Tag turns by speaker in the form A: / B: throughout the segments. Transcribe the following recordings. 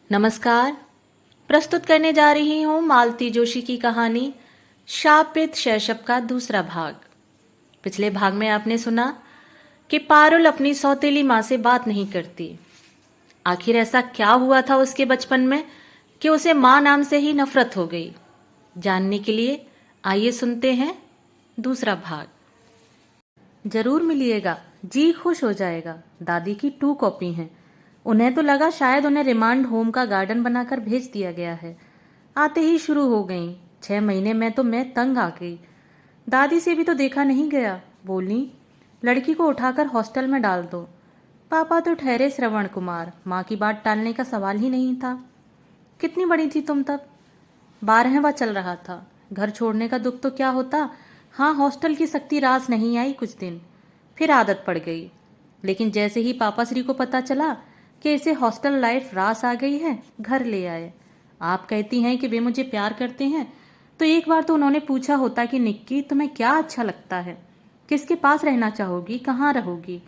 A: नमस्कार। प्रस्तुत करने जा रही हूँ मालती जोशी की कहानी शापित शैशव का दूसरा भाग। पिछले भाग में आपने सुना कि पारुल अपनी सौतेली माँ से बात नहीं करती। आखिर ऐसा क्या हुआ था उसके बचपन में कि उसे माँ नाम से ही नफरत हो गई। जानने के लिए आइए सुनते हैं दूसरा भाग। जरूर मिलिएगा, जी खुश हो जाएगा। दादी की 2 कॉपी हैं। उन्हें तो लगा शायद उन्हें रिमांड होम का गार्डन बनाकर भेज दिया गया है। आते ही शुरू हो गई। 6 महीने में तो मैं तंग आ गई। दादी से भी तो देखा नहीं गया। बोली, लड़की को उठाकर हॉस्टल में डाल दो। पापा तो ठहरे श्रवण कुमार। माँ की बात टालने का सवाल ही नहीं था। कितनी बड़ी थी तुम तब? 12वां चल रहा था। घर छोड़ने का दुख तो क्या होता। हाँ, हॉस्टल की सख्ती रास नहीं आई कुछ दिन, फिर आदत पड़ गई। लेकिन जैसे ही पापा श्री को पता चला कि इसे हॉस्टल लाइफ रास आ गई है, घर ले आए। आप कहती हैं कि वे मुझे प्यार करते हैं, तो एक बार तो उन्होंने पूछा होता कि निक्की, तुम्हें क्या अच्छा लगता है, किसके पास रहना चाहोगी, कहाँ रहोगी।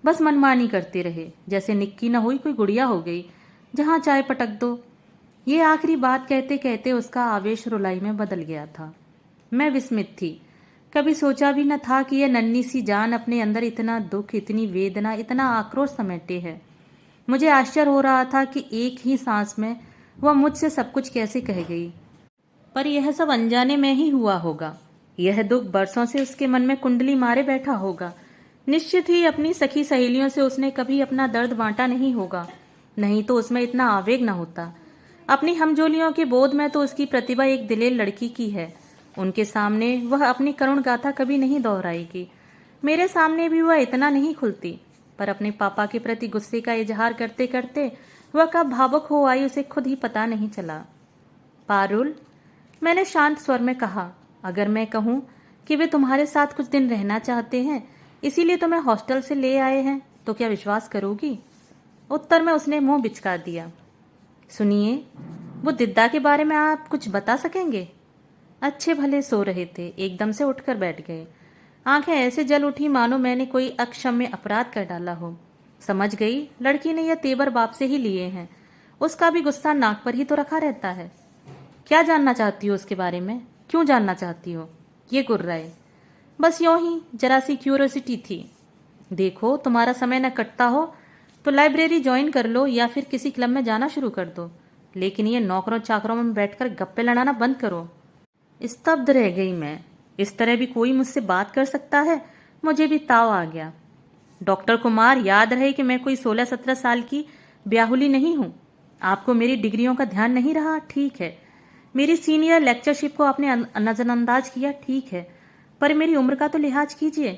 A: बस मनमानी करते रहे, जैसे निक्की न हुई कोई गुड़िया हो गई, जहाँ चाय पटक दो। ये आखिरी बात कहते कहते उसका आवेश रुलाई में बदल गया था। मैं विस्मित थी। कभी सोचा भी न था कि यह नन्ही सी जान अपने अंदर इतना दुख, इतनी वेदना, इतना आक्रोश समेटे है। मुझे आश्चर्य हो रहा था कि एक ही सांस में वह मुझसे सब कुछ कैसे कह गई। पर यह सब अनजाने में ही हुआ होगा। यह दुख बरसों से उसके मन में कुंडली मारे बैठा होगा। निश्चित ही अपनी सखी सहेलियों से उसने कभी अपना दर्द बांटा नहीं होगा, नहीं तो उसमें इतना आवेग न होता। अपनी हमजोलियों के बोध में तो उसकी प्रतिभा एक दिलेर लड़की की है। उनके सामने वह अपनी करुण गाथा कभी नहीं दोहराएगी। मेरे सामने भी वह इतना नहीं खुलती, पर अपने पापा के प्रति गुस्से का इजहार करते करते वह कब भावुक हो आई उसे खुद ही पता नहीं चला। पारुल, मैंने शांत स्वर में कहा, अगर मैं कहूं कि वे तुम्हारे साथ कुछ दिन रहना चाहते हैं, इसीलिए तुम्हें हॉस्टल से ले आए हैं, तो क्या विश्वास करोगी? उत्तर में उसने मुंह बिचका दिया। सुनिए, वो दिद्दा के बारे में आप कुछ बता सकेंगे? अच्छे भले सो रहे थे, एकदम से उठकर बैठ गए। आंखें ऐसे जल उठी मानो मैंने कोई अक्षम्य अपराध कर डाला हो। समझ गई, लड़की ने यह तेवर बाप से ही लिए हैं। उसका भी गुस्सा नाक पर ही तो रखा रहता है। क्या जानना चाहती हो उसके बारे में? क्यों जानना चाहती हो? ये गुर्राए। बस यूं ही, जरा सी क्यूरोसिटी थी। देखो, तुम्हारा समय न कटता हो तो लाइब्रेरी ज्वाइन कर लो या फिर किसी क्लब में जाना शुरू कर दो, लेकिन ये नौकरों चाकरों में बैठकर गप्पे लड़ाना बंद करो। स्तब्ध रह गई मैं। इस तरह भी कोई मुझसे बात कर सकता है? मुझे भी ताव आ गया। डॉक्टर कुमार, याद रहे कि मैं कोई 16-17 साल की ब्याहुली नहीं हूं। आपको मेरी डिग्रियों का ध्यान नहीं रहा, ठीक है। मेरी सीनियर लेक्चरशिप को आपने नजरअंदाज किया, ठीक है, पर मेरी उम्र का तो लिहाज कीजिए।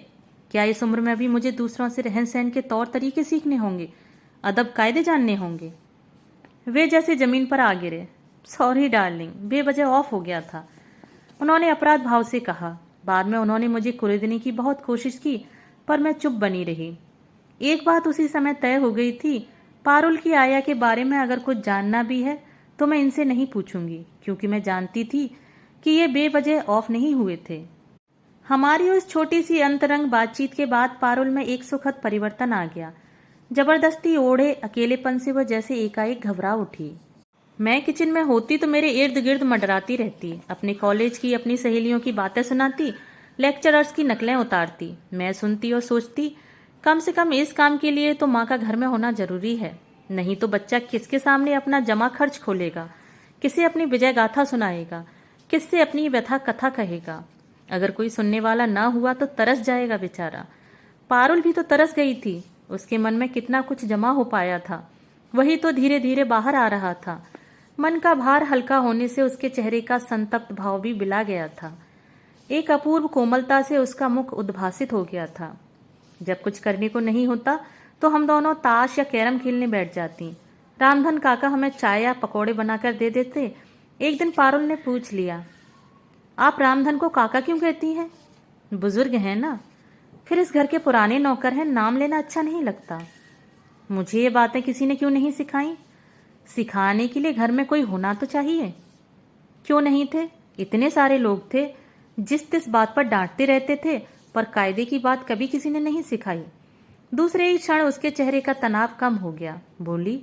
A: क्या इस उम्र में भी मुझे दूसरों से रहन सहन के तौर तरीके सीखने होंगे, अदब कायदे जानने होंगे? वे जैसे जमीन पर आ गिरे। सॉरी डार्लिंग, बेवजह ऑफ हो गया था, उन्होंने अपराध भाव से कहा। बाद में उन्होंने मुझे कुरेदने की बहुत कोशिश की, पर मैं चुप बनी रही। एक बात उसी समय तय हो गई थी, पारुल की आया के बारे में अगर कुछ जानना भी है तो मैं इनसे नहीं पूछूंगी, क्योंकि मैं जानती थी कि ये बेवजह ऑफ नहीं हुए थे। हमारी उस छोटी सी अंतरंग बातचीत के बाद पारुल में एक सुखद परिवर्तन आ गया। जबरदस्ती ओढ़े अकेलेपन से वह जैसे एकाएक घबरा उठी। मैं किचन में होती तो मेरे इर्द गिर्द मंडराती रहती, अपने कॉलेज की, अपनी सहेलियों की बातें सुनाती, लेक्चरर्स की नकलें उतारती। मैं सुनती और सोचती, कम से कम इस काम के लिए तो माँ का घर में होना जरूरी है, नहीं तो बच्चा किसके सामने अपना जमा खर्च खोलेगा, किसे अपनी विजय गाथा सुनाएगा, किससे अपनी व्यथा कथा कहेगा। अगर कोई सुनने वाला ना हुआ तो तरस जाएगा बेचारा। पारुल भी तो तरस गई थी। उसके मन में कितना कुछ जमा हो पाया था, वही तो धीरे धीरे बाहर आ रहा था। मन का भार हल्का होने से उसके चेहरे का संतप्त भाव भी बिला गया था। एक अपूर्व कोमलता से उसका मुख उद्भासित हो गया था। जब कुछ करने को नहीं होता तो हम दोनों ताश या कैरम खेलने बैठ जाती। रामधन काका हमें चाय या पकौड़े बनाकर दे देते। एक दिन पारुल ने पूछ लिया, आप रामधन को काका क्यों कहती हैं? बुजुर्ग हैं ना। फिर इस घर के पुराने नौकर हैं, नाम लेना अच्छा नहीं लगता। मुझे ये बातें किसी ने क्यों नहीं सिखाई? सिखाने के लिए घर में कोई होना तो चाहिए। क्यों नहीं थे? इतने सारे लोग थे, जिस तिस बात पर डांटते रहते थे, पर कायदे की बात कभी किसी ने नहीं सिखाई। दूसरे ही क्षण उसके चेहरे का तनाव कम हो गया। बोली,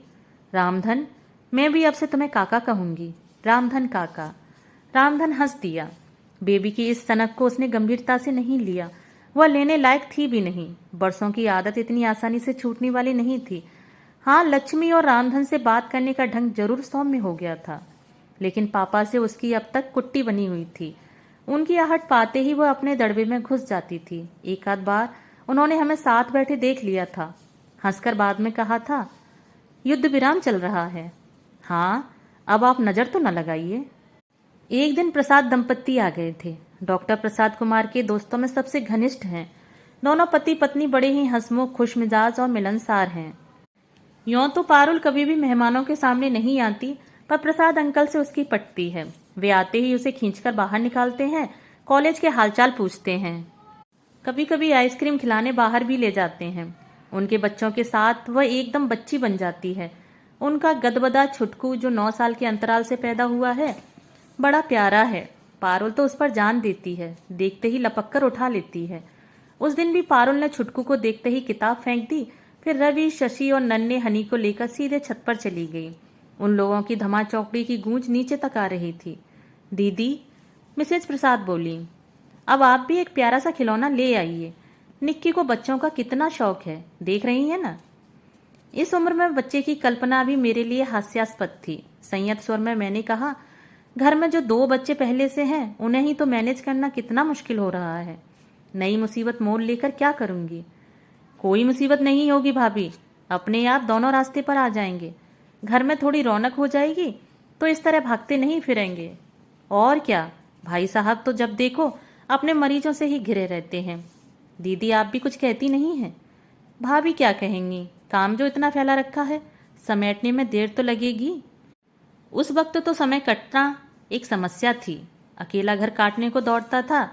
A: रामधन, मैं भी अब से तुम्हें काका कहूंगी, रामधन काका। रामधन हंस दिया। बेबी की इस सनक को उसने गंभीरता से नहीं लिया। वह लेने लायक थी भी नहीं। बरसों की आदत इतनी आसानी से छूटने वाली नहीं थी। हाँ, लक्ष्मी और रामधन से बात करने का ढंग जरूर सौम्य हो गया था, लेकिन पापा से उसकी अब तक कुट्टी बनी हुई थी। उनकी आहट पाते ही वह अपने दड़बे में घुस जाती थी। एक आध बार उन्होंने हमें साथ बैठे देख लिया था। हंसकर बाद में कहा था, युद्ध विराम चल रहा है। हाँ, अब आप नजर तो न लगाइए। एक दिन प्रसाद दंपत्ति आ गए थे। डॉक्टर प्रसाद कुमार के दोस्तों में सबसे घनिष्ठ हैं। दोनों पति पत्नी बड़े ही हंसमुख, खुशमिजाज और मिलनसार हैं। यूं तो पारुल कभी भी मेहमानों के सामने नहीं आती, पर प्रसाद अंकल से उसकी पटती है। वे आते ही उसे खींचकर बाहर निकालते हैं, कॉलेज के हालचाल पूछते हैं, कभी कभी आइसक्रीम खिलाने बाहर भी ले जाते हैं। उनके बच्चों के साथ वह एकदम बच्ची बन जाती है। उनका गदबदा छुटकू जो 9 साल के अंतराल से पैदा हुआ है, बड़ा प्यारा है। पारुल तो उस पर जान देती है, देखते ही लपक कर उठा लेती है। उस दिन भी पारुल ने छुटकू को देखते ही किताब फेंक दी। फिर रवि, शशि और नन्हे हनी को लेकर सीधे छत पर चली गई। उन लोगों की धमा चौकड़ी की गूंज नीचे तक आ रही थी। दीदी, मिसेज प्रसाद बोली, अब आप भी एक प्यारा सा खिलौना ले आइए। निक्की को बच्चों का कितना शौक है, देख रही है ना। इस उम्र में बच्चे की कल्पना भी मेरे लिए हास्यास्पद थी। संयत स्वर में मैंने कहा, घर में जो 2 बच्चे पहले से हैं, उन्हें ही तो मैनेज करना कितना मुश्किल हो रहा है। नई मुसीबत मोल लेकर क्या करूंगी। कोई मुसीबत नहीं होगी भाभी, अपने आप दोनों रास्ते पर आ जाएंगे। घर में थोड़ी रौनक हो जाएगी तो इस तरह भागते नहीं फिरेंगे। और क्या, भाई साहब तो जब देखो अपने मरीजों से ही घिरे रहते हैं। दीदी, आप भी कुछ कहती नहीं हैं। भाभी क्या कहेंगी, काम जो इतना फैला रखा है, समेटने में देर तो लगेगी। उस वक्त तो समय कटना एक समस्या थी। अकेला घर काटने को दौड़ता था,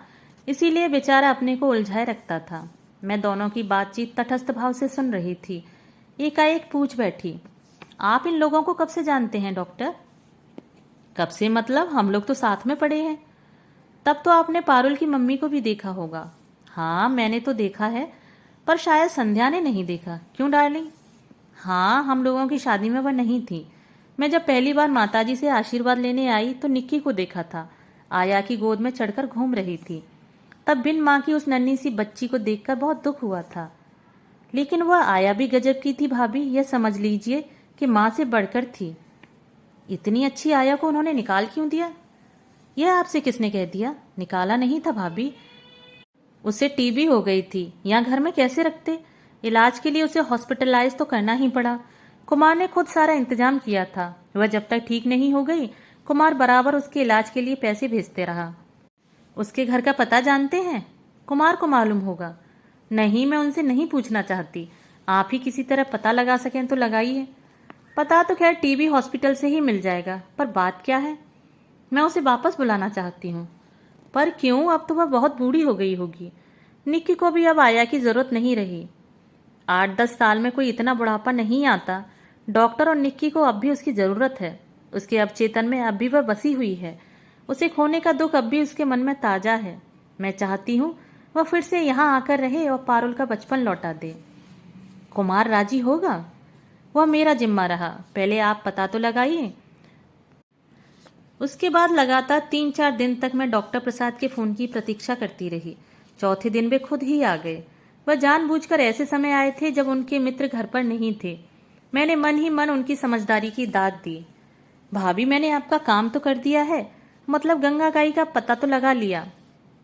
A: इसीलिए बेचारा अपने को उलझाए रखता था। मैं दोनों की बातचीत तटस्थ भाव से सुन रही थी। एकाएक पूछ बैठी, आप इन लोगों को कब से जानते हैं डॉक्टर। कब से मतलब, हम लोग तो साथ में पढ़े हैं। तब तो आपने पारुल की मम्मी को भी देखा होगा। हाँ, मैंने तो देखा है, पर शायद संध्या ने नहीं देखा। क्यों डार्लिंग। हाँ, हम लोगों की शादी में वह नहीं थी। मैं जब पहली बार माताजी से आशीर्वाद लेने आई तो निक्की को देखा था। आया की गोद में चढ़कर घूम रही थी। तब बिन माँ की उस नन्ही सी बच्ची को देखकर बहुत दुख हुआ था। लेकिन वह आया भी गजब की थी भाभी, यह समझ लीजिए कि माँ से बढ़कर थी। इतनी अच्छी आया को उन्होंने निकाल क्यों दिया। यह आपसे किसने कह दिया। निकाला नहीं था भाभी, उसे टीबी हो गई थी। यहाँ घर में कैसे रखते। इलाज के लिए उसे हॉस्पिटलाइज तो करना ही पड़ा। कुमार ने खुद सारा इंतजाम किया था। वह जब तक ठीक नहीं हो गई, कुमार बराबर उसके इलाज के लिए पैसे भेजते रहा। उसके घर का पता जानते हैं। कुमार को मालूम होगा। नहीं, मैं उनसे नहीं पूछना चाहती। आप ही किसी तरह पता लगा सकें तो लगाइए। पता तो खैर टीबी हॉस्पिटल से ही मिल जाएगा, पर बात क्या है। मैं उसे वापस बुलाना चाहती हूँ। पर क्यों, अब तो वह बहुत बूढ़ी हो गई होगी। निक्की को भी अब आया की जरूरत नहीं रही। 8-10 साल में कोई इतना बुढ़ापा नहीं आता। डॉक्टर और निक्की को अब भी उसकी जरूरत है। उसके अवचेतन में अब भी वह बसी हुई है। उसे खोने का दुख अब भी उसके मन में ताजा है। मैं चाहती हूँ वह फिर से यहाँ आकर रहे और पारुल का बचपन लौटा दे। कुमार राजी होगा। वह मेरा जिम्मा रहा। पहले आप पता तो लगाइए। उसके बाद लगातार 3-4 दिन तक मैं डॉक्टर प्रसाद के फोन की प्रतीक्षा करती रही। चौथे दिन वे खुद ही आ गए। वह जानबूझकर ऐसे समय आए थे जब उनके मित्र घर पर नहीं थे। मैंने मन ही मन उनकी समझदारी की दाद दी। भाभी, मैंने आपका काम तो कर दिया है, मतलब गंगा गाई का पता तो लगा लिया,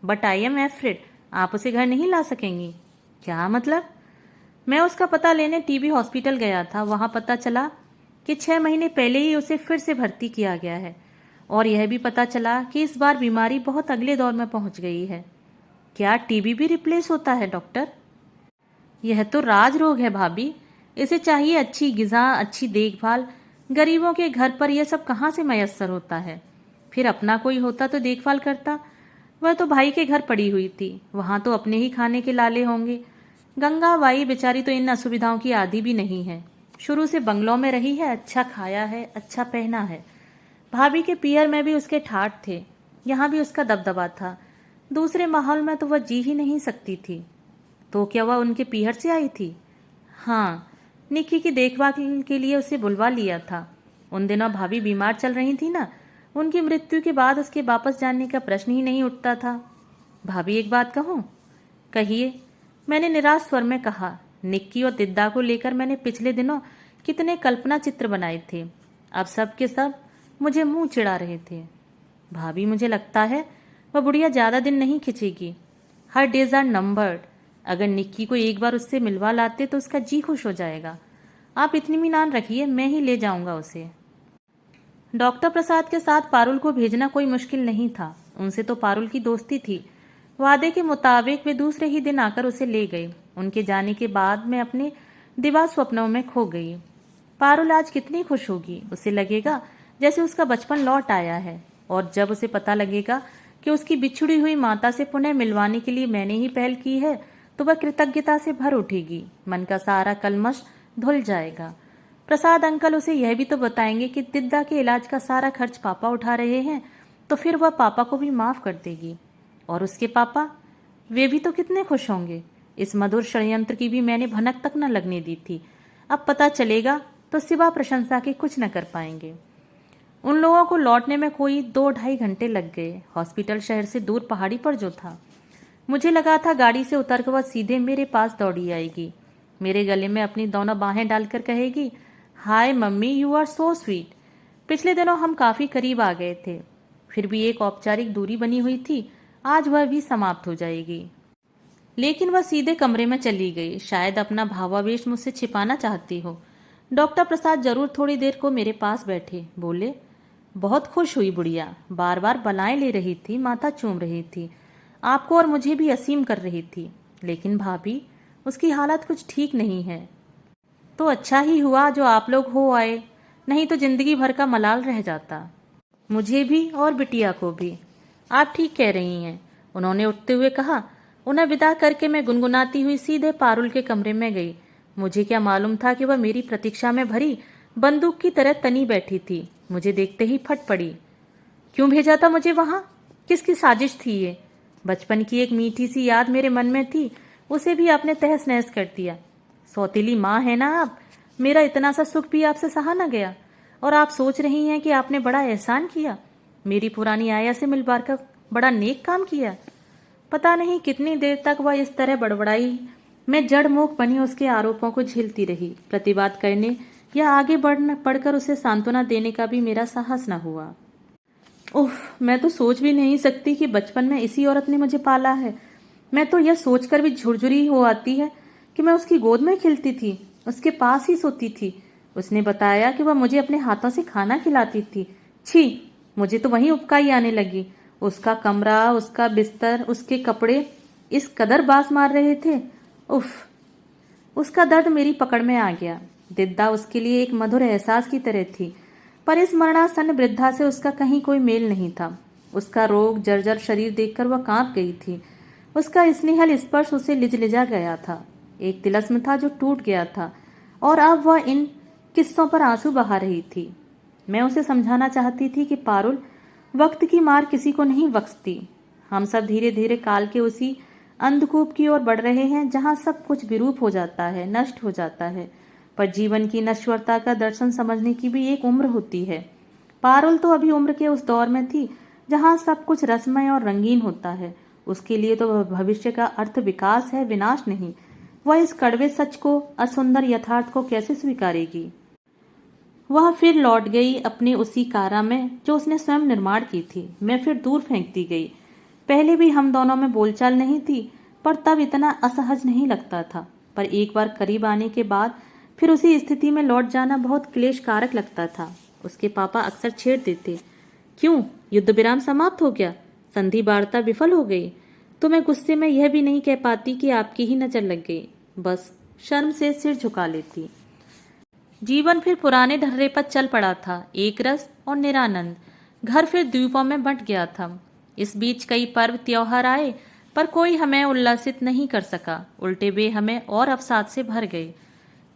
A: बट आई एम एफ्रेड आप उसे घर नहीं ला सकेंगी। क्या मतलब। मैं उसका पता लेने टीबी हॉस्पिटल गया था। वहां पता चला कि 6 महीने पहले ही उसे फिर से भर्ती किया गया है, और यह भी पता चला कि इस बार बीमारी बहुत अगले दौर में पहुंच गई है। क्या टीबी भी रिप्लेस होता है डॉक्टर। यह तो राज रोग है भाभी। इसे चाहिए अच्छी गिजा, अच्छी देखभाल। गरीबों के घर पर यह सब कहाँ से मयस्सर होता है। फिर अपना कोई होता तो देखभाल करता। वह तो भाई के घर पड़ी हुई थी, वहां तो अपने ही खाने के लाले होंगे। गंगा बाई बेचारी तो इन असुविधाओं की आदी भी नहीं है। शुरू से बंगलों में रही है, अच्छा खाया है, अच्छा पहना है। भाभी के पियर में भी उसके ठाठ थे, यहाँ भी उसका दबदबा था। दूसरे माहौल में तो वह जी ही नहीं सकती थी। तो क्या वह उनके पीहर से आई थी। हाँ, निक्की की देखभाल के लिए उसे बुलवा लिया था। उन दिनों भाभी बीमार चल रही थी ना, उनकी मृत्यु के बाद उसके वापस जाने का प्रश्न ही नहीं उठता था। भाभी एक बात कहूं? कहिए, मैंने निराश स्वर में कहा। निक्की और दिद्दा को लेकर मैंने पिछले दिनों कितने कल्पना चित्र बनाए थे, अब सब के सब मुझे मुंह चिढ़ा रहे थे। भाभी, मुझे लगता है वह बुढ़िया ज्यादा दिन नहीं खिंचेगी। Her days are numbered. अगर निक्की को एक बार उससे मिलवा लाते तो उसका जी खुश हो जाएगा। आप इत्मीनान रखिए, मैं ही ले जाऊंगा उसे। डॉक्टर प्रसाद के साथ पारुल को भेजना कोई मुश्किल नहीं था। उनसे तो पारुल की दोस्ती थी। वादे के मुताबिक वे दूसरे ही दिन आकर उसे ले गए। उनके जाने के बाद मैं अपने दिवा स्वप्नों में खो गई। पारुल आज कितनी खुश होगी। उसे लगेगा जैसे उसका बचपन लौट आया है। और जब उसे पता लगेगा कि उसकी बिछुड़ी हुई माता से पुनः मिलवाने के लिए मैंने ही पहल की है, तो वह कृतज्ञता से भर उठेगी। मन का सारा कलमश धुल जाएगा। प्रसाद अंकल उसे यह भी तो बताएंगे कि दिद्दा के इलाज का सारा खर्च पापा उठा रहे हैं, तो फिर वह पापा को भी माफ कर देगी। और उसके पापा, वे भी तो कितने खुश होंगे। इस मधुर षड्यंत्र की भी मैंने भनक तक न लगने दी थी। अब पता चलेगा तो सिवा प्रशंसा के कुछ न कर पाएंगे। उन लोगों को लौटने में कोई 2-2.5 घंटे लग गए। हॉस्पिटल शहर से दूर पहाड़ी पर जो था। मुझे लगा था गाड़ी से उतरकर वह सीधे मेरे पास दौड़ी आएगी, मेरे गले में अपनी दोनों बाहें डालकर कहेगी, hi mummy, you are so sweet. पिछले दिनों हम काफी करीब आ गए थे, फिर भी एक औपचारिक दूरी बनी हुई थी। आज वह भी समाप्त हो जाएगी। लेकिन वह सीधे कमरे में चली गई। शायद अपना भावावेश मुझसे छिपाना चाहती हो। डॉक्टर प्रसाद जरूर थोड़ी देर को मेरे पास बैठे। बोले, बहुत खुश हुई बुढ़िया, बार बार बलाएं ले रही थी, माथा चूम रही थी, आपको और मुझे भी असीम कर रही थी। लेकिन भाभी, उसकी हालत कुछ ठीक नहीं है। तो अच्छा ही हुआ जो आप लोग हो आए, नहीं तो जिंदगी भर का मलाल रह जाता, मुझे भी और बिटिया को भी। आप ठीक कह रही हैं, उन्होंने उठते हुए कहा। उन्हें विदा करके मैं गुनगुनाती हुई सीधे पारुल के कमरे में गई। मुझे क्या मालूम था कि वह मेरी प्रतीक्षा में भरी बंदूक की तरह तनी बैठी थी। मुझे देखते ही फट पड़ी। क्यों भेजा था मुझे वहां? किसकी साजिश थी ये? बचपन की एक मीठी सी याद मेरे मन में थी, उसे भी आपने तहस नहस कर दिया। सौतेली माँ है ना आप, मेरा इतना सा सुख भी आपसे सहा न गया। और आप सोच रही हैं कि आपने बड़ा एहसान किया, मेरी पुरानी आया से मिलवार का बड़ा नेक काम किया। पता नहीं कितनी देर तक वह इस तरह बड़बड़ाई। मैं जड़ मूक बनी उसके आरोपों को झेलती रही। प्रतिवाद करने या आगे बढ़कर उसे सांत्वना देने का भी मेरा साहस न हुआ। उफ, मैं तो सोच भी नहीं सकती कि बचपन में इसी औरत ने मुझे पाला है। मैं तो यह सोचकर भी झुरझुरी हो आती है कि मैं उसकी गोद में खिलती थी, उसके पास ही सोती थी। उसने बताया कि वह मुझे अपने हाथों से खाना खिलाती थी। छी, मुझे तो वहीं उबकाई आने लगी। उसका कमरा, उसका बिस्तर, उसके कपड़े इस कदर बास मार रहे थे। उफ, उसका दर्द मेरी पकड़ में आ गया। दिद्दा उसके लिए एक मधुर एहसास की तरह थी, पर इस मरणासन्न वृद्धा से उसका कहीं कोई मेल नहीं था। उसका रोग जर्जर शरीर देखकर वह कांप गई थी। उसका स्नेहल स्पर्श उसे लिजलिजा गया था। एक तिलस्म था जो टूट गया था, और अब वह इन किस्सों पर आंसू बहा रही थी। मैं उसे समझाना चाहती थी कि पारुल, वक्त की मार किसी को नहीं बख्शती। हम सब धीरे धीरे काल के उसी अंधकूप की ओर बढ़ रहे हैं जहां सब कुछ विरूप हो जाता है, नष्ट हो जाता है। पर जीवन की नश्वरता का दर्शन समझने की भी एक उम्र होती है। पारुल तो अभी उम्र के उस दौर में थी जहां सब कुछ रसमय और रंगीन होता है। उसके लिए तो भविष्य का अर्थ विकास है, विनाश नहीं। वह इस कड़वे सच को, असुंदर यथार्थ को कैसे स्वीकारेगी? वह फिर लौट गई अपने उसी कारा में जो उसने स्वयं निर्माण की थी। मैं फिर दूर फेंकती गई। पहले भी हम दोनों में बोलचाल नहीं थी, पर तब इतना असहज नहीं लगता था। पर एक बार करीब आने के बाद फिर उसी स्थिति में लौट जाना बहुत क्लेश कारक लगता था। उसके पापा अक्सर छेड़ देते, क्यों, युद्ध विराम समाप्त हो गया, संधि वार्ता विफल हो गई? तो मैं गुस्से में यह भी नहीं कह पाती कि आपकी ही नजर लग गई, बस शर्म से सिर झुका लेती। जीवन फिर पुराने ढर्रे पर चल पड़ा था, एक रस और निरानंद। घर फिर द्वीपों में बंट गया था। इस बीच कई पर्व त्योहार आए, पर कोई हमें उल्लासित नहीं कर सका। उल्टे वे हमें और अवसाद से भर गए।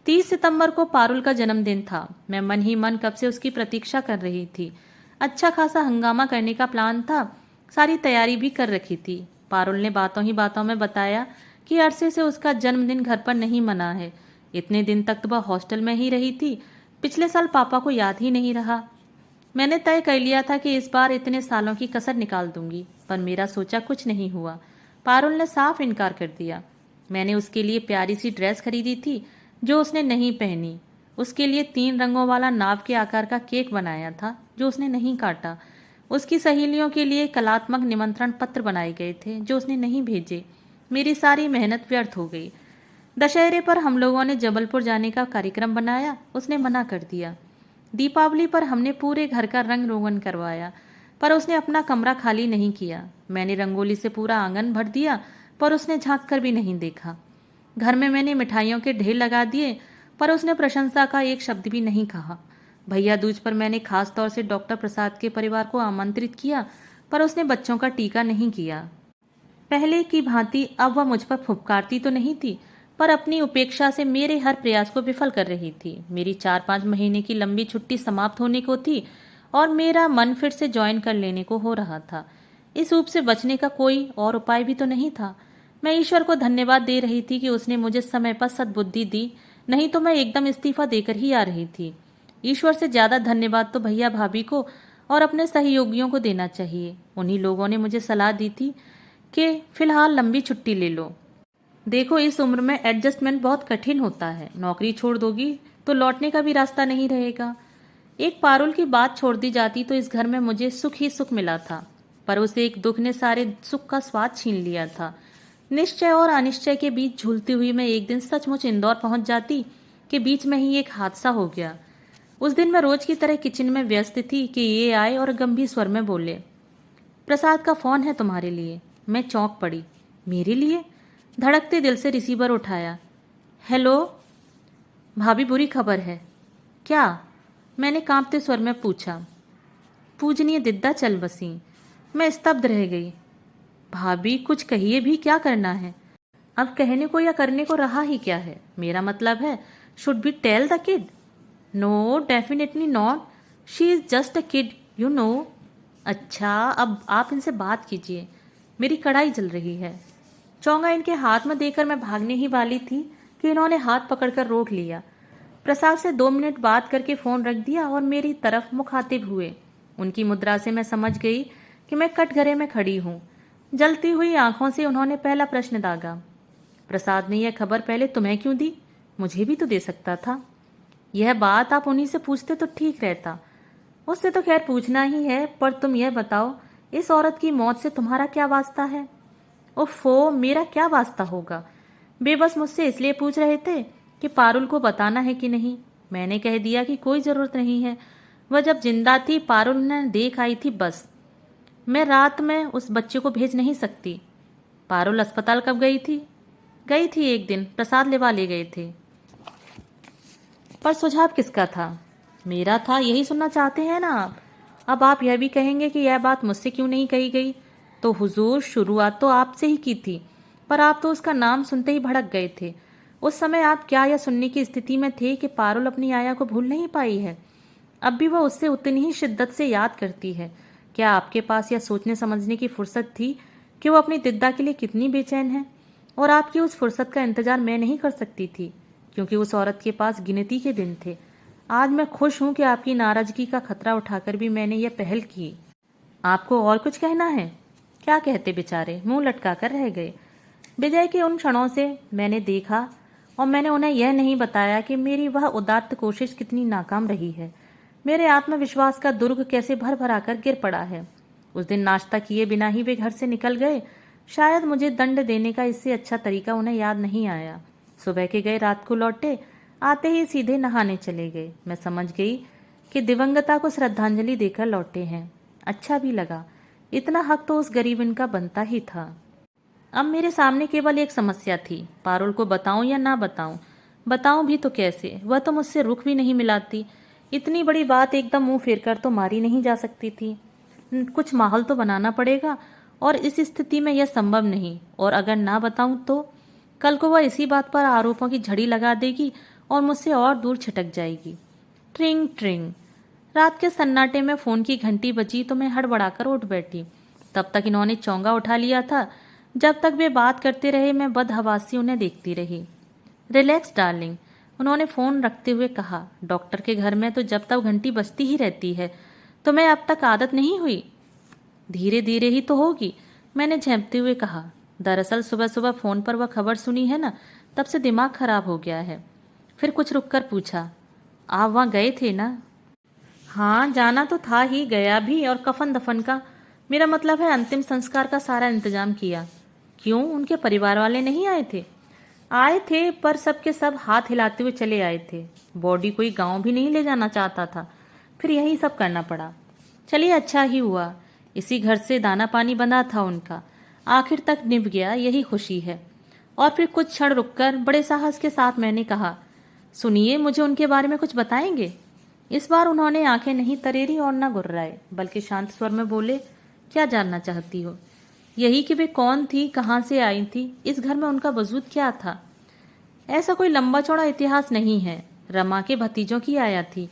A: 30 सितंबर को पारुल का जन्मदिन था। मैं मन ही मन कब से उसकी प्रतीक्षा कर रही थी। अच्छा खासा हंगामा करने का प्लान था, सारी तैयारी भी कर रखी थी। पारुल ने बातों ही बातों में बताया कि अरसे से उसका जन्मदिन घर पर नहीं मना है। इतने दिन तक तो वह हॉस्टल में ही रही थी, पिछले साल पापा को याद ही नहीं रहा। मैंने तय कर लिया था कि इस बार इतने सालों की कसर निकाल दूंगी, पर मेरा सोचा कुछ नहीं हुआ। पारुल ने साफ इनकार कर दिया। मैंने उसके लिए प्यारी सी ड्रेस खरीदी थी जो उसने नहीं पहनी। उसके लिए 3 रंगों वाला नाव के आकार का केक बनाया था जो उसने नहीं काटा। उसकी सहेलियों के लिए कलात्मक निमंत्रण पत्र बनाए गए थे जो उसने नहीं भेजे। मेरी सारी मेहनत व्यर्थ हो गई। दशहरे पर हम लोगों ने जबलपुर जाने का कार्यक्रम बनाया, उसने मना कर दिया। दीपावली पर हमने पूरे घर का रंग रोगन करवाया, पर उसने अपना कमरा खाली नहीं किया। मैंने रंगोली से पूरा आंगन भर दिया, पर उसने झांक कर भी नहीं देखा। घर में मैंने मिठाइयों के ढेर लगा दिए, पर उसने प्रशंसा का एक शब्द भी नहीं कहा। भैया दूज पर मैंने खास तौर से डॉक्टर प्रसाद के परिवार को आमंत्रित किया, पर उसने बच्चों का टीका नहीं किया। पहले की भांति अब वह मुझ पर फुफकारती तो नहीं थी, पर अपनी उपेक्षा से मेरे हर प्रयास को विफल कर रही थी। मेरी 4-5 महीने की लंबी छुट्टी समाप्त होने को थी और मेरा मन फिर से ज्वाइन कर लेने को हो रहा था। इस ऊप से बचने का कोई और उपाय भी तो नहीं था। मैं ईश्वर को धन्यवाद दे रही थी कि उसने मुझे समय पर सद्बुद्धि दी, नहीं तो मैं एकदम इस्तीफा देकर ही आ रही थी। ईश्वर से ज्यादा धन्यवाद तो भैया भाभी को और अपने सहयोगियों को देना चाहिए। उन्हीं लोगों ने मुझे सलाह दी थी कि फिलहाल लंबी छुट्टी ले लो। देखो, इस उम्र में एडजस्टमेंट बहुत कठिन होता है। नौकरी छोड़ दोगी तो लौटने का भी रास्ता नहीं रहेगा। एक पारुल की बात छोड़ दी जाती तो इस घर में मुझे सुख ही सुख मिला था, पर उसे एक दुख ने सारे सुख का स्वाद छीन लिया था। निश्चय और अनिश्चय के बीच झूलती हुई मैं एक दिन सचमुच इंदौर पहुंच जाती कि बीच में ही एक हादसा हो गया। उस दिन मैं रोज की तरह किचन में व्यस्त थी कि ये आए और गंभीर स्वर में बोले, प्रसाद का फोन है तुम्हारे लिए। मैं चौंक पड़ी। मेरे लिए? धड़कते दिल से रिसीवर उठाया। हेलो भाभी, बुरी खबर है। क्या? मैंने कांपते स्वर में पूछा। पूजनीय दिद्दा चल बसी। मैं स्तब्ध रह गई। भाभी कुछ कहिए भी, क्या करना है? अब कहने को या करने को रहा ही क्या है? मेरा मतलब है, should be tell the kid? No, definitely not. She is just a kid, you know. अच्छा, अब आप इनसे बात कीजिए, मेरी कढ़ाई जल रही है। चौंगा इनके हाथ में देकर मैं भागने ही वाली थी कि इन्होंने हाथ पकड़कर रोक लिया। प्रसाद से 2 मिनट बात करके फोन रख दिया और मेरी तरफ मुखातिब हुए। उनकी मुद्रा से मैं समझ गई कि मैं कटघरे में खड़ी हूं। जलती हुई आंखों से उन्होंने पहला प्रश्न दागा। प्रसाद ने यह खबर पहले तुम्हें क्यों दी? मुझे भी तो दे सकता था। यह बात आप उन्हीं से पूछते तो ठीक रहता। उससे तो खैर पूछना ही है, पर तुम यह बताओ, इस औरत की मौत से तुम्हारा क्या वास्ता है? ओफो, मेरा क्या वास्ता होगा? बेबस मुझसे इसलिए पूछ रहे थे कि पारुल को बताना है कि नहीं। मैंने कह दिया कि कोई जरूरत नहीं है। वह जब जिंदा थी पारुल ने देख आई थी, बस। मैं रात में उस बच्चे को भेज नहीं सकती। पारुल अस्पताल कब गई थी? गई थी एक दिन, प्रसाद लेवा ले गए थे। पर सुझाव किसका था? मेरा था। यही सुनना चाहते हैं ना आप? अब आप यह भी कहेंगे कि यह बात मुझसे क्यों नहीं कही गई। तो हुजूर, शुरुआत तो आपसे ही की थी, पर आप तो उसका नाम सुनते ही भड़क गए थे। उस समय आप क्या यह सुनने की स्थिति में थे कि पारुल अपनी आया को भूल नहीं पाई है? अब भी वह उससे उतनी ही शिद्दत से याद करती है। क्या आपके पास यह सोचने समझने की फुर्सत थी कि वो अपनी दिद्दा के लिए कितनी बेचैन है? और आपकी उस फुर्सत का इंतजार मैं नहीं कर सकती थी, क्योंकि उस औरत के पास गिनती के दिन थे। आज मैं खुश हूं कि आपकी नाराजगी का खतरा उठाकर भी मैंने यह पहल की। आपको और कुछ कहना है? क्या कहते बेचारे मुंह लटका कर रह गए। विजय के उन क्षणों से मैंने देखा और मैंने उन्हें यह नहीं बताया कि मेरी वह उदात्त कोशिश कितनी नाकाम रही है। मेरे आत्मविश्वास का दुर्ग कैसे भर भरा कर गिर पड़ा है। उस दिन नाश्ता किए बिना ही वे घर से निकल गए। शायद मुझे दंड देने का इससे अच्छा तरीका उन्हें याद नहीं आया। सुबह के गए, रात को लौटे, आते ही सीधे नहाने चले गए। मैं समझ गई कि दिवंगता को श्रद्धांजलि देकर लौटे हैं। अच्छा भी लगा। इतना हक तो उस गरीब इनका बनता ही था। अब मेरे सामने केवल एक समस्या थी, पारुल को बताऊं या ना बताऊं। बताऊं भी तो कैसे? वह तो मुझसे रुख भी नहीं मिलाती। इतनी बड़ी बात एकदम मुंह फेर कर तो मारी नहीं जा सकती थी। कुछ माहौल तो बनाना पड़ेगा, और इस स्थिति में यह संभव नहीं। और अगर ना बताऊं तो कल को वह इसी बात पर आरोपों की झड़ी लगा देगी और मुझसे और दूर छिटक जाएगी। ट्रिंग ट्रिंग। रात के सन्नाटे में फोन की घंटी बजी तो मैं हड़बड़ाकर उठ बैठी। तब तक इन्होंने चौंगा उठा लिया था। जब तक वे बात करते रहे मैं बदहवासी उन्हें देखती रही। रिलैक्स डार्लिंग, उन्होंने फोन रखते हुए कहा, डॉक्टर के घर में तो जब तक घंटी बजती ही रहती है, तुम्हें अब तक आदत नहीं हुई? धीरे धीरे ही तो होगी, मैंने झेंपते हुए कहा। दरअसल सुबह सुबह फोन पर वह खबर सुनी है ना, तब से दिमाग खराब हो गया है। फिर कुछ रुककर पूछा, आप वहां गए थे ना? हाँ, जाना तो था ही, गया भी, और कफन दफन का, मेरा मतलब है अंतिम संस्कार का सारा इंतजाम किया। क्यों, उनके परिवार वाले नहीं आए थे? आए थे, पर सबके सब हाथ हिलाते हुए चले आए थे। बॉडी कोई गांव भी नहीं ले जाना चाहता था, फिर यही सब करना पड़ा। चलिए, अच्छा ही हुआ, इसी घर से दाना पानी बंधा था उनका, आखिर तक निभ गया, यही खुशी है। और फिर कुछ क्षण रुककर बड़े साहस के साथ मैंने कहा, सुनिए, मुझे उनके बारे में कुछ बताएंगे? इस बार उन्होंने आंखें नहीं तरेरी और न गुर्राए, बल्कि शांत स्वर में बोले, क्या जानना चाहती हो? यही कि वे कौन थी, कहाँ से आई थी, इस घर में उनका वजूद क्या था? ऐसा कोई लंबा चौड़ा इतिहास नहीं है। रमा के भतीजों की आया थी,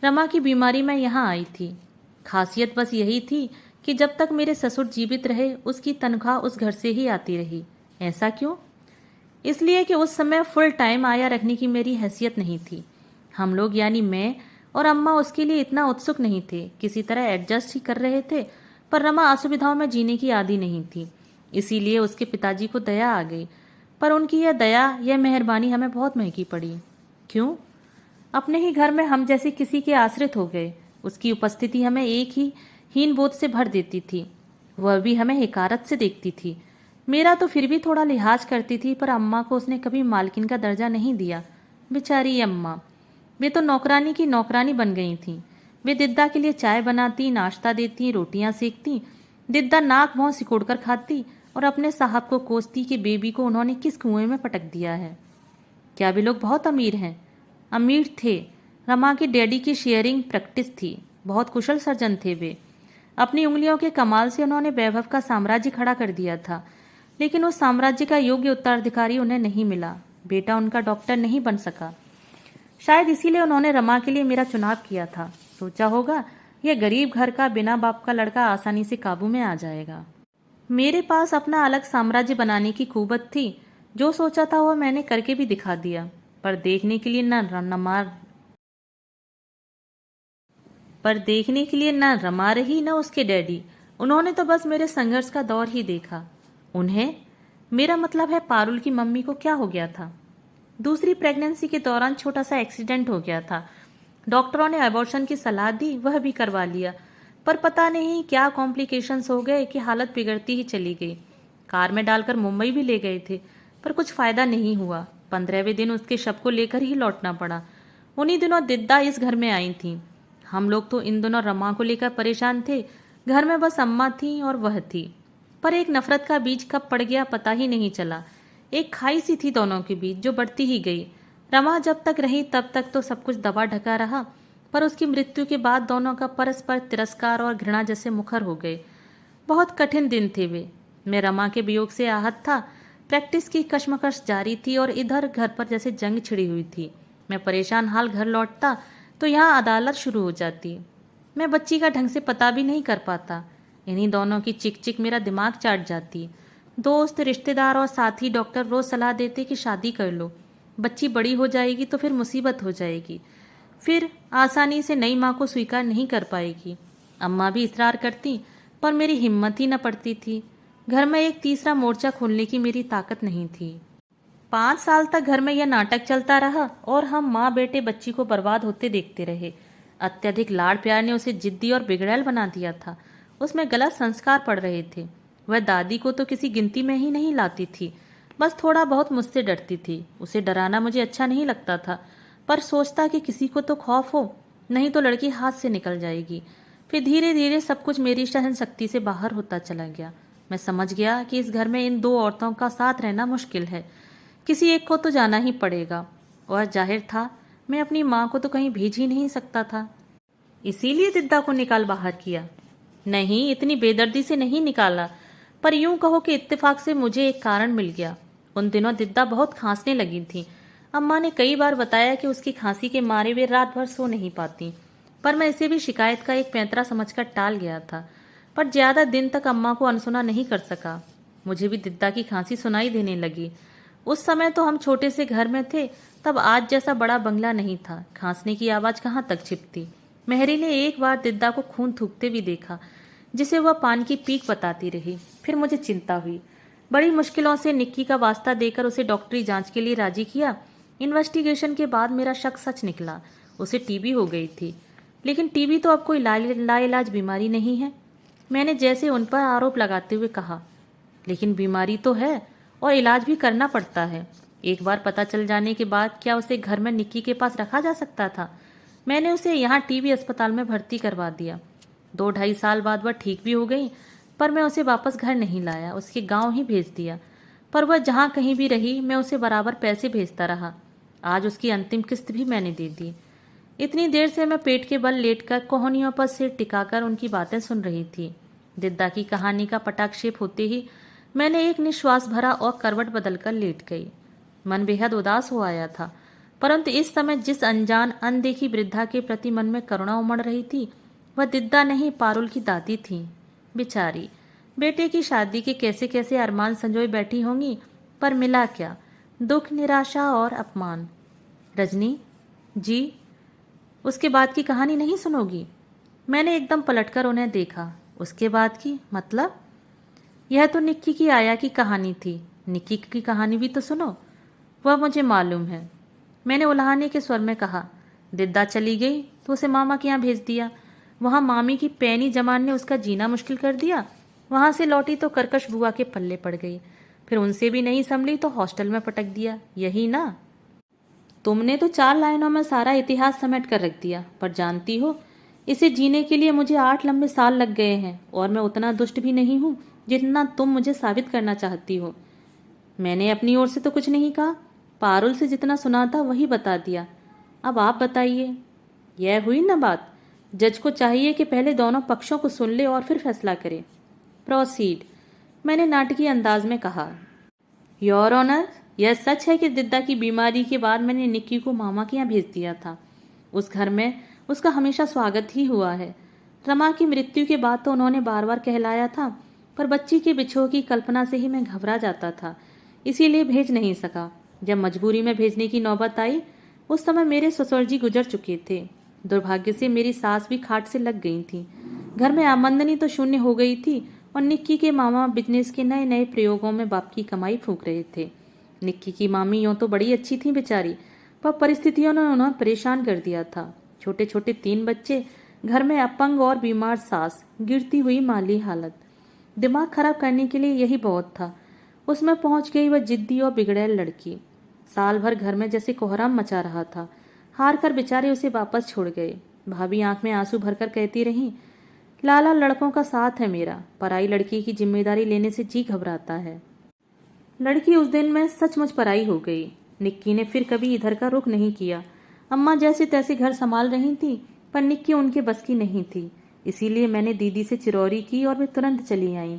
A: रमा की बीमारी में यहाँ आई थी। खासियत बस यही थी कि जब तक मेरे ससुर जीवित रहे, उसकी तनख्वाह उस घर से ही आती रही। ऐसा क्यों? इसलिए कि उस समय फुल टाइम आया रखने की मेरी हैसियत नहीं थी। हम लोग यानी मैं और अम्मा उसके लिए इतना उत्सुक नहीं थे, किसी तरह एडजस्ट ही कर रहे थे। पर रमा असुविधाओं में जीने की आदी नहीं थी, इसीलिए उसके पिताजी को दया आ गई। पर उनकी यह दया, यह मेहरबानी हमें बहुत महंगी पड़ी। क्यों? अपने ही घर में हम जैसे किसी के आश्रित हो गए। उसकी उपस्थिति हमें एक ही हीन बोध से भर देती थी, वह भी हमें हिकारत से देखती थी। मेरा तो फिर भी थोड़ा लिहाज करती थी, पर अम्मा को उसने कभी मालकिन का दर्जा नहीं दिया। बेचारी अम्मा, वे तो नौकरानी की नौकरानी बन गई थीं। वे दिद्दा के लिए चाय बनाती, नाश्ता देती, रोटियां सेकती। दिद्दा नाक भौं सिकोड़कर खाती और अपने साहब को कोसती कि बेबी को उन्होंने किस कुएं में पटक दिया है। क्या वे लोग बहुत अमीर हैं? अमीर थे। रमा की डैडी की शेयरिंग प्रैक्टिस थी, बहुत कुशल सर्जन थे वे। अपनी उंगलियों के कमाल से उन्होंने वैभव का साम्राज्य खड़ा कर दिया था, लेकिन उस साम्राज्य का योग्य उत्तराधिकारी उन्हें नहीं मिला। बेटा उनका डॉक्टर नहीं बन सका। शायद इसीलिए उन्होंने रमा के लिए मेरा चुनाव किया था। सोचा होगा, यह गरीब घर का बिना बाप का लड़का आसानी से काबू में आ जाएगा। मेरे पास अपना अलग साम्राज्य बनाने की कुवत थी। जो सोचा था वह मैंने करके भी दिखा दिया। पर देखने के लिए न रमा रही, न उसके डैडी। उन्होंने तो बस मेरे संघर्ष का दौर ही देखा। उन्हें, मेरा मतलब है पारुल की मम्मी को क्या हो गया था? दूसरी प्रेगनेंसी के दौरान छोटा सा एक्सीडेंट हो गया था। डॉक्टरों ने अबॉर्शन की सलाह दी, वह भी करवा लिया, पर पता नहीं क्या कॉम्प्लिकेशंस हो गए कि हालत बिगड़ती ही चली गई। कार में डालकर मुंबई भी ले गए थे, पर कुछ फायदा नहीं हुआ। 15वें दिन उसके शव को लेकर ही लौटना पड़ा। उन्हीं दिनों दिद्दा इस घर में आई थी। हम लोग तो इन दिनों रमा को लेकर परेशान थे। घर में बस अम्मा थी और वह थी। पर एक नफरत का बीज कब पड़ गया पता ही नहीं चला। एक खाई सी थी दोनों के बीच, जो बढ़ती ही गई। रमा जब तक रही तब तक तो सब कुछ दबा ढका रहा, पर उसकी मृत्यु के बाद दोनों का परस्पर तिरस्कार और घृणा जैसे मुखर हो गए। बहुत कठिन दिन थे वे। मैं रमा के वियोग से आहत था। प्रैक्टिस की कश्मकश जारी थी और इधर घर पर जैसे जंग छिड़ी हुई थी। मैं परेशान हाल घर लौटता तो यहाँ अदालत शुरू हो जाती। मैं बच्ची का ढंग से पता भी नहीं कर पाता। इन्हीं दोनों की चिक चिक मेरा दिमाग चाट जाती। दोस्त, रिश्तेदार और साथी डॉक्टर रोज सलाह देते कि शादी कर लो, बच्ची बड़ी हो जाएगी तो फिर मुसीबत हो जाएगी, फिर आसानी से नई माँ को स्वीकार नहीं कर पाएगी। अम्मा भी इसरार करती, पर मेरी हिम्मत ही न पड़ती थी। घर में एक तीसरा मोर्चा खोलने की मेरी ताकत नहीं थी। 5 साल तक घर में यह नाटक चलता रहा और हम माँ बेटे बच्ची को बर्बाद होते देखते रहे। अत्यधिक लाड़ प्यार ने उसे जिद्दी और बिगड़ैल बना दिया था। उसमें गलत संस्कार पड़ रहे थे। वह दादी को तो किसी गिनती में ही नहीं लाती थी, बस थोड़ा बहुत मुझसे डरती थी। उसे डराना मुझे अच्छा नहीं लगता था, पर सोचता कि किसी को तो खौफ हो, नहीं तो लड़की हाथ से निकल जाएगी। फिर धीरे धीरे सब कुछ मेरी सहन शक्ति से बाहर होता चला गया। मैं समझ गया कि इस घर में इन 2 औरतों का साथ रहना मुश्किल है, किसी एक को तो जाना ही पड़ेगा। और जाहिर था, मैं अपनी माँ को तो कहीं भेज ही नहीं सकता था। इसीलिए दिद्दा को निकाल बाहर किया। नहीं, इतनी बेदर्दी से नहीं निकाला, पर यूं कहो कि इत्तेफाक से मुझे एक कारण मिल गया। उन दिनों दिद्दा बहुत खांसने लगी थी। अम्मा ने कई बार बताया कि उसकी खांसी के मारे वे रात भर सो नहीं पाती, पर मैं इसे भी शिकायत का एक पैंतरा समझकर टाल गया था। पर ज्यादा दिन तक अम्मा को अनसुना नहीं कर सका। मुझे भी दिद्दा की खांसी सुनाई देने लगी। उस समय तो हम छोटे से घर में थे, तब आज जैसा बड़ा बंगला नहीं था, खांसने की आवाज कहाँ तक छिपती। मेहरी ने एक बार दिद्दा को खून थूकते भी देखा, जिसे वह पान की पीक बताती रही। फिर मुझे चिंता हुई। बड़ी मुश्किलों से निक्की का वास्ता देकर उसे डॉक्टरी जांच के लिए राजी किया। इन्वेस्टिगेशन के बाद मेरा शक सच निकला, उसे टीबी हो गई थी। लेकिन टीबी तो अब कोई लाइलाज बीमारी नहीं है, मैंने जैसे उन पर आरोप लगाते हुए कहा। लेकिन बीमारी तो है और इलाज भी करना पड़ता है। एक बार पता चल जाने के बाद क्या उसे घर में निक्की के पास रखा जा सकता था? मैंने उसे यहाँ टीबी अस्पताल में भर्ती करवा दिया। 2-2.5 साल बाद वह ठीक भी हो गई, पर मैं उसे वापस घर नहीं लाया, उसके गांव ही भेज दिया। पर वह जहाँ कहीं भी रही, मैं उसे बराबर पैसे भेजता रहा। आज उसकी अंतिम किस्त भी मैंने दे दी। इतनी देर से मैं पेट के बल लेटकर कोहनियों पर सिर टिकाकर उनकी बातें सुन रही थी। दिद्दा की कहानी का पटाक्षेप होते ही मैंने एक निश्वास भरा और करवट बदलकर लेट गई। मन बेहद उदास हो आया था, परंतु इस समय जिस अनजान अनदेखी वृद्धा के प्रति मन में करुणा उमड़ रही थी, वह दिद्दा नहीं, पारुल की दादी थी। बेचारी बेटे की शादी के कैसे कैसे अरमान संजोए बैठी होंगी, पर मिला क्या? दुख, निराशा और अपमान। रजनी जी, उसके बाद की कहानी नहीं सुनोगी? मैंने एकदम पलटकर उन्हें देखा। उसके बाद की मतलब? यह तो निक्की की आया की कहानी थी, निक्की की कहानी भी तो सुनो। वह मुझे मालूम है, मैंने उल्हाने के स्वर में कहा। दिद्दा चली गई तो उसे मामा के यहाँ भेज दिया। वहाँ मामी की पैनी जमान ने उसका जीना मुश्किल कर दिया। वहाँ से लौटी तो कर्कश बुआ के पल्ले पड़ गई। फिर उनसे भी नहीं संभली तो हॉस्टल में पटक दिया। यही ना? तुमने तो 4 लाइनों में सारा इतिहास समेट कर रख दिया, पर जानती हो, इसे जीने के लिए मुझे 8 लंबे साल लग गए हैं, और मैं उतना दुष्ट भी नहीं हूँ जितना तुम मुझे साबित करना चाहती हो। मैंने अपनी ओर से तो कुछ नहीं कहा, पारुल से जितना सुना था वही बता दिया। अब आप बताइए। यह हुई ना बात? जज को चाहिए कि पहले दोनों पक्षों को सुन ले और फिर फैसला करे। प्रोसीड, मैंने नाटकीय अंदाज में कहा। योर ऑनर, यह सच है कि दिद्दा की बीमारी के बाद मैंने निक्की को मामा के यहाँ भेज दिया था। उस घर में उसका हमेशा स्वागत ही हुआ है। रमा की मृत्यु के बाद तो उन्होंने बार बार कहलाया था, पर बच्ची के बिछोह की कल्पना से ही मैं घबरा जाता था, इसीलिए भेज नहीं सका। जब मजबूरी में भेजने की नौबत आई, उस समय मेरे ससुर जी गुजर चुके थे। दुर्भाग्य से मेरी सास भी खाट से लग गई थी। घर में आमदनी तो शून्य हो गई थी, और निक्की के मामा बिजनेस के नए नए प्रयोगों में बाप की कमाई फूंक रहे थे। निक्की की मामी यूं तो बड़ी अच्छी थी बेचारी, पर परिस्थितियों ने उन्हें परेशान कर दिया था। छोटे छोटे 3 बच्चे, घर में अपंग और बीमार सास, गिरती हुई माली हालत। दिमाग खराब करने के लिए यही बहुत था। उसमें पहुंच गई वह जिद्दी और बिगड़ैल लड़की। साल भर घर में जैसे कोहराम मचा रहा था। हार कर बेचारे उसे वापस छोड़ गए। भाभी आंख में आंसू भरकर कहती रही, लाला लड़कों का साथ है मेरा, पराई लड़की की जिम्मेदारी लेने से जी घबराता है। लड़की उस दिन में सचमुच पराई हो गई। निक्की ने फिर कभी इधर का रुख नहीं किया। अम्मा जैसे तैसे घर संभाल रही थी, पर निक्की उनके बस की नहीं थी। इसीलिए मैंने दीदी से चिरौरी की और वे तुरंत चली आईं।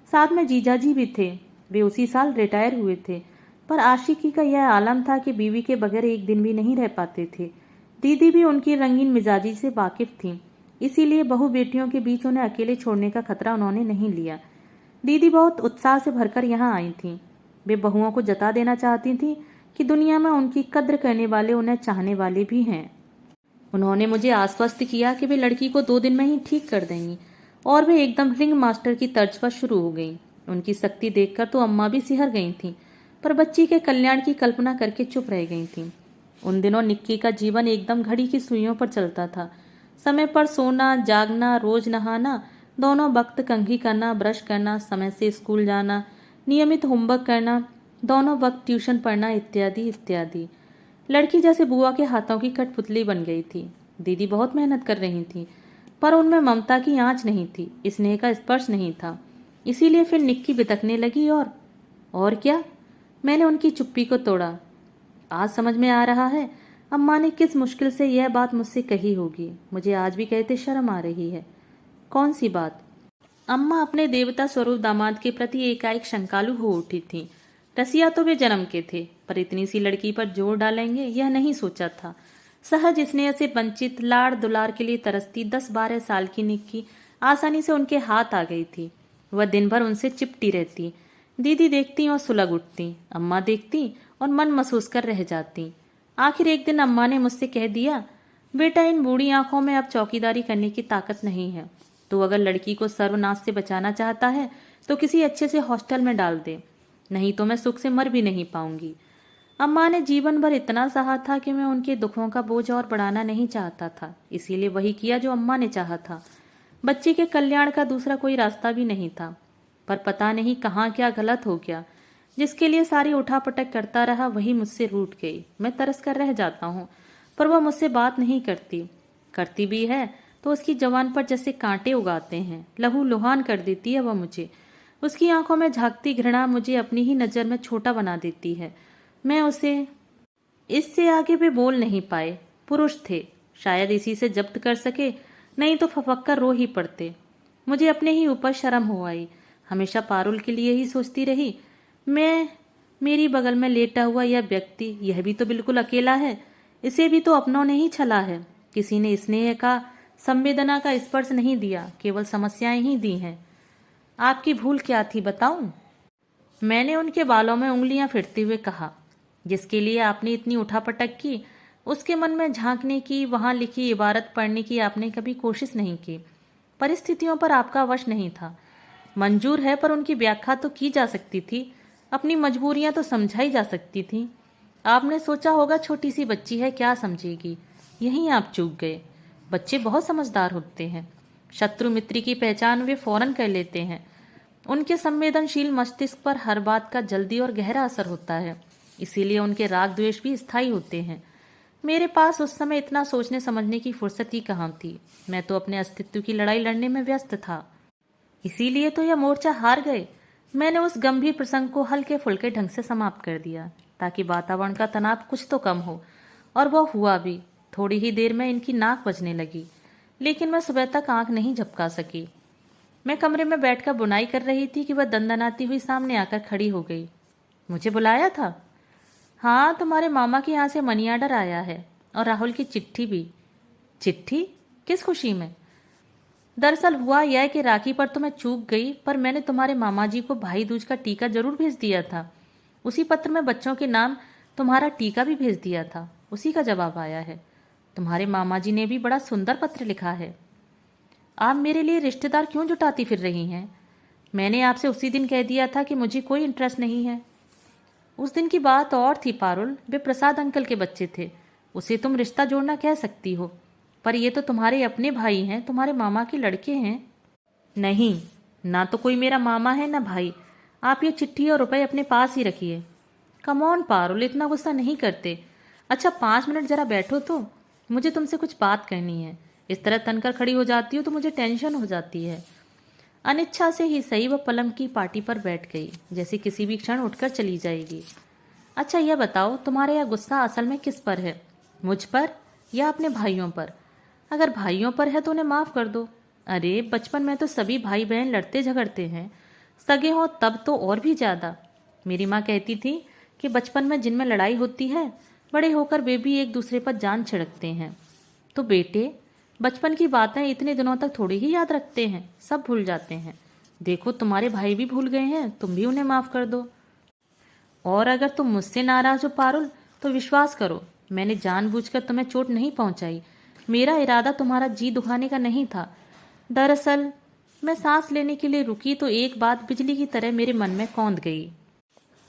A: साथ में जीजाजी भी थे, वे उसी साल रिटायर हुए थे। पर आशिकी का यह आलम था कि बीवी के बगैर एक दिन भी नहीं रह पाते थे। दीदी भी उनकी रंगीन मिजाजी से वाकिफ थी, इसीलिए बहू बेटियों के बीच उन्हें अकेले छोड़ने का खतरा उन्होंने नहीं लिया। दीदी बहुत उत्साह से भरकर यहाँ आई थीं। वे बहुओं को जता देना चाहती थीं कि दुनिया में उनकी कद्र करने वाले, उन्हें चाहने वाले भी हैं। उन्होंने मुझे आश्वस्त किया कि वे लड़की को 2 दिन में ही ठीक कर देंगी, और वे एकदम रिंग मास्टर की तर्ज पर शुरू हो गईं। उनकी शक्ति देखकर तो अम्मा भी सिहर गई थीं, पर बच्ची के कल्याण की कल्पना करके चुप रह गई थीं। उन दिनों निक्की का जीवन एकदम घड़ी की सुइयों पर चलता था। समय पर सोना, जागना, रोज नहाना, दोनों वक्त कंघी करना, ब्रश करना, समय से स्कूल जाना, नियमित होमवर्क करना, दोनों वक्त ट्यूशन पढ़ना, इत्यादि इत्यादि। लड़की जैसे बुआ के हाथों की कठपुतली बन गई थी। दीदी बहुत मेहनत कर रही थी, पर उनमें ममता की आंच नहीं थी, स्नेह का स्पर्श नहीं था। इसीलिए फिर निक्की बितकने लगी और क्या? मैंने उनकी चुप्पी को तोड़ा। आज समझ में आ रहा है अम्मा ने किस मुश्किल से यह बात मुझसे कही होगी। मुझे आज भी कहते शर्म आ रही है। कौन सी बात? अम्मा अपने देवता स्वरूप दामाद के प्रति एकाएक शंकालु हो उठी थी। रसिया तो वे जन्म के थे, पर इतनी सी लड़की पर जोर डालेंगे यह नहीं सोचा था। सहज स्नेह से वंचित, लाड़ दुलार के लिए तरसती 10-12 साल की निक्की आसानी से उनके हाथ आ गई थी। वह दिन भर उनसे चिपटी रहती। दीदी देखती और सुलग उठती, अम्मा देखती और मन महसूस कर रह जाती। आखिर एक दिन अम्मा ने मुझसे कह दिया, बेटा इन बूढ़ी आंखों में अब चौकीदारी करने की ताकत नहीं है। तो अगर लड़की को सर्वनाश से बचाना चाहता है तो किसी अच्छे से हॉस्टल में डाल दे, नहीं तो मैं सुख से मर भी नहीं पाऊंगी। अम्मा ने जीवन भर इतना सहा था कि मैं उनके दुखों का बोझ और बढ़ाना नहीं चाहता था, इसीलिए वही किया जो अम्मा ने चाहा था। बच्चे के कल्याण का दूसरा कोई रास्ता भी नहीं था। पर पता नहीं कहाँ क्या गलत हो गया, जिसके लिए सारी उठापटक करता रहा वही मुझसे रूठ गई। मैं तरस कर रह जाता हूँ, पर वह मुझसे बात नहीं करती। करती भी है तो उसकी जवान पर जैसे कांटे उगाते हैं, लहू लुहान कर देती है वह मुझे। उसकी आंखों में झांकती घृणा मुझे अपनी ही नज़र में छोटा बना देती है। मैं उसे इससे आगे भी बोल नहीं पाए। पुरुष थे, शायद इसी से जब्त कर सके, नहीं तो फफक कर रो ही पड़ते। मुझे अपने ही ऊपर शर्म हो आई। हमेशा पारुल के लिए ही सोचती रही। मेरी बगल में लेटा हुआ यह व्यक्ति, यह भी तो बिल्कुल अकेला है। इसे भी तो अपनों ने ही छला है। किसी ने स्नेह का, संवेदना का स्पर्श नहीं दिया, केवल समस्याएं ही दी हैं। आपकी भूल क्या थी बताऊं? मैंने उनके बालों में उंगलियां फिरते हुए कहा। जिसके लिए आपने इतनी उठापटक की, उसके मन में झांकने की, वहां लिखी इबारत पढ़ने की आपने कभी कोशिश नहीं की। परिस्थितियों पर आपका वश नहीं था। मंजूर है, पर उनकी व्याख्या तो की जा सकती थी, अपनी मजबूरियां तो समझाई जा सकती थी। आपने सोचा होगा छोटी सी बच्ची है, क्या समझेगी। यहीं आप चूक गए। बच्चे बहुत समझदार होते हैं। शत्रु मित्र की पहचान वे फौरन कर लेते हैं। उनके संवेदनशील मस्तिष्क पर हर बात का जल्दी और गहरा असर होता है, इसीलिए उनके राग द्वेष भी स्थायी होते हैं। मेरे पास उस समय इतना सोचने समझने की फुर्सत ही कहाँ थी। मैं तो अपने अस्तित्व की लड़ाई लड़ने में व्यस्त था। इसीलिए तो यह मोर्चा हार गए। मैंने उस गंभीर प्रसंग को हल्के फुल्के ढंग से समाप्त कर दिया, ताकि वातावरण का तनाव कुछ तो कम हो, और वह हुआ भी। थोड़ी ही देर में इनकी नाक बजने लगी, लेकिन मैं सुबह तक आंख नहीं झपका सकी। मैं कमरे में बैठकर बुनाई कर रही थी कि वह दंदनाती हुई सामने आकर खड़ी हो गई। मुझे बुलाया था? हाँ, तुम्हारे मामा के यहाँ से मनी आर्डर आया है, और राहुल की चिट्ठी भी। चिट्ठी? किस खुशी में? दरअसल हुआ यह कि राखी पर तो मैं चूक गई, पर मैंने तुम्हारे मामा जी को भाई दूज का टीका जरूर भेज दिया था। उसी पत्र में बच्चों के नाम तुम्हारा टीका भी भेज दिया था। उसी का जवाब आया है। तुम्हारे मामा जी ने भी बड़ा सुंदर पत्र लिखा है। आप मेरे लिए रिश्तेदार क्यों जुटाती फिर रही हैं? मैंने आपसे उसी दिन कह दिया था कि मुझे कोई इंटरेस्ट नहीं है। उस दिन की बात और थी पारुल, वे प्रसाद अंकल के बच्चे थे। उसे तुम रिश्ता जोड़ना कह सकती हो, पर ये तो तुम्हारे अपने भाई हैं, तुम्हारे मामा के लड़के हैं। नहीं, ना तो कोई मेरा मामा है ना भाई। आप ये चिट्ठी और रुपए अपने पास ही रखिए। कम ऑन पारुल, इतना गुस्सा नहीं करते। अच्छा 5 मिनट जरा बैठो तो, मुझे तुमसे कुछ बात करनी है। इस तरह तनकर खड़ी हो जाती हो तो मुझे टेंशन हो जाती है। अनिच्छा से ही सही, वह पलंग की पाटी पर बैठ गई, जैसे किसी भी क्षण उठकर चली जाएगी। अच्छा यह बताओ, तुम्हारा यह गुस्सा असल में किस पर है? मुझ पर या अपने भाइयों पर? अगर भाइयों पर है तो उन्हें माफ कर दो। अरे बचपन में तो सभी भाई बहन लड़ते झगड़ते हैं, सगे हों तब तो और भी ज्यादा। मेरी माँ कहती थी कि बचपन में जिनमें लड़ाई होती है, बड़े होकर वे भी एक दूसरे पर जान छिड़कते हैं। तो बेटे, बचपन की बातें इतने दिनों तक थोड़ी ही याद रखते हैं, सब भूल जाते हैं। देखो तुम्हारे भाई भी भूल गए हैं, तुम भी उन्हें माफ कर दो। और अगर तुम मुझसे नाराज हो पारुल, तो विश्वास करो, मैंने जानबूझकर तुम्हें चोट नहीं पहुंचाई। मेरा इरादा तुम्हारा जी दुखाने का नहीं था। दरअसल मैं सांस लेने के लिए रुकी तो एक बात बिजली की तरह मेरे मन में कौंध गई।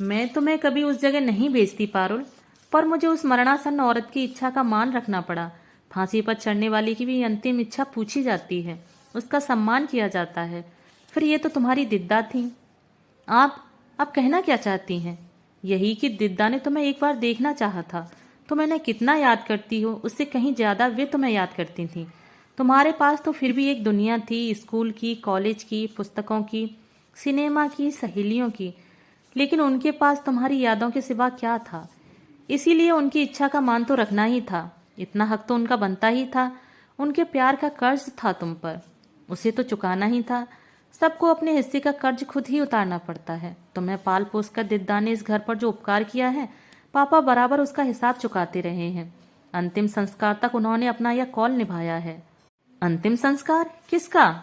A: मैं तुम्हें कभी उस जगह नहीं भेजती पारुल, पर मुझे उस मरणासन्न औरत की इच्छा का मान रखना पड़ा। फांसी पर चढ़ने वाली की भी अंतिम इच्छा पूछी जाती है, उसका सम्मान किया जाता है। फिर ये तो तुम्हारी दिद्दा थी। आप कहना क्या चाहती हैं? यही कि दिद्दा ने तुम्हें एक बार देखना चाहा था। तुम इन्हें कितना याद करती हो, उससे कहीं ज्यादा वे तुम्हें याद करती थी। तुम्हारे पास तो फिर भी एक दुनिया थी, स्कूल की, कॉलेज की, पुस्तकों की, सिनेमा की, सहेलियों की। लेकिन उनके पास तुम्हारी यादों के सिवा क्या था? इसीलिए उनकी इच्छा का मान तो रखना ही था। इतना हक तो उनका बनता ही था। उनके प्यार का कर्ज था तुम पर, उसे तो चुकाना ही था। सबको अपने हिस्से का कर्ज खुद ही उतारना पड़ता है। तुम्हें पाल पोस कर दिद्दा ने इस घर पर जो उपकार किया है, पापा बराबर उसका हिसाब चुकाते रहे हैं। अंतिम संस्कार तक उन्होंने अपना यह कौल निभाया है। अंतिम संस्कार? किसका?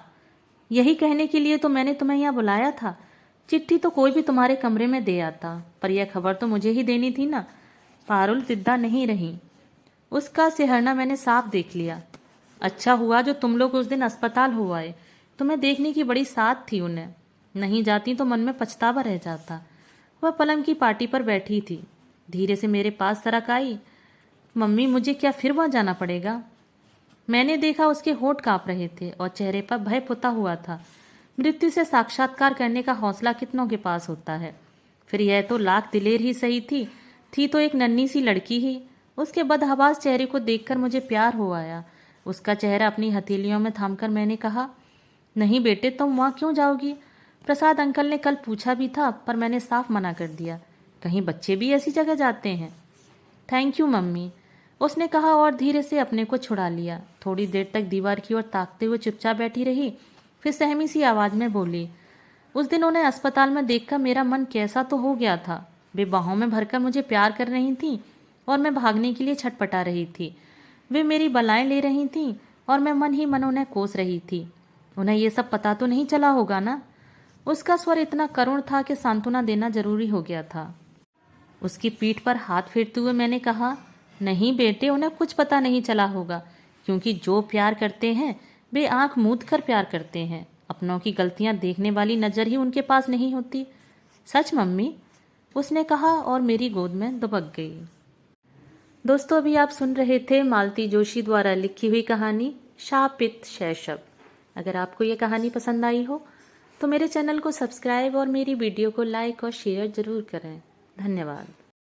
A: यही कहने के लिए तो मैंने तुम्हें यहाँ बुलाया था। चिट्ठी तो कोई भी तुम्हारे कमरे में दे आता, पर यह खबर तो मुझे ही देनी थी ना। पारुल जिद्दा नहीं रही। उसका सिहरना मैंने साफ देख लिया। अच्छा हुआ जो तुम लोग उस दिन अस्पताल हो आए। तुम्हें देखने की बड़ी साथ थी उन्हें। नहीं जाती तो मन में पछतावा रह जाता। वह पलंग की पार्टी पर बैठी थी। धीरे से मेरे पास सरक आई। मम्मी, मुझे क्या फिर वहां जाना पड़ेगा? मैंने देखा उसके होंठ कांप रहे थे और चेहरे पर भय पुता हुआ था। मृत्यु से साक्षात्कार करने का हौसला कितनों के पास होता है। फिर यह तो लाख दिलेर ही सही थी तो एक नन्ही सी लड़की ही। उसके बदहवास चेहरे को देखकर मुझे प्यार हो आया। उसका चेहरा अपनी हथेलियों में थामकर मैंने कहा, नहीं बेटे, तुम वहाँ क्यों जाओगी? प्रसाद अंकल ने कल पूछा भी था, पर मैंने साफ मना कर दिया। कहीं बच्चे भी ऐसी जगह जाते हैं? थैंक यू मम्मी, उसने कहा और धीरे से अपने को छुड़ा लिया। थोड़ी देर तक दीवार की ओर ताकते हुए चुपचाप बैठी रही। फिर सहमी सी आवाज में बोली, उस दिन उन्हें अस्पताल में देखकर मेरा मन कैसा तो हो गया था। वे बाहों में भरकर मुझे प्यार कर रही थीं और मैं भागने के लिए छटपटा रही थी। वे मेरी बलाएं ले रही थीं और मैं मन ही मन उन्हें कोस रही थी। उन्हें ये सब पता तो नहीं चला होगा ना? उसका स्वर इतना करुण था कि सांत्वना देना जरूरी हो गया था। उसकी पीठ पर हाथ फेरते हुए मैंने कहा, नहीं बेटे, उन्हें कुछ पता नहीं चला होगा, क्योंकि जो प्यार करते हैं वे आंख मूंद कर प्यार करते हैं। अपनों की गलतियां देखने वाली नजर ही उनके पास नहीं होती। सच मम्मी, उसने कहा और मेरी गोद में दुबक गई। दोस्तों, अभी आप सुन रहे थे मालती जोशी द्वारा लिखी हुई कहानी शापित शैशव। अगर आपको ये कहानी पसंद आई हो तो मेरे चैनल को सब्सक्राइब और मेरी वीडियो को लाइक और शेयर जरूर करें। धन्यवाद।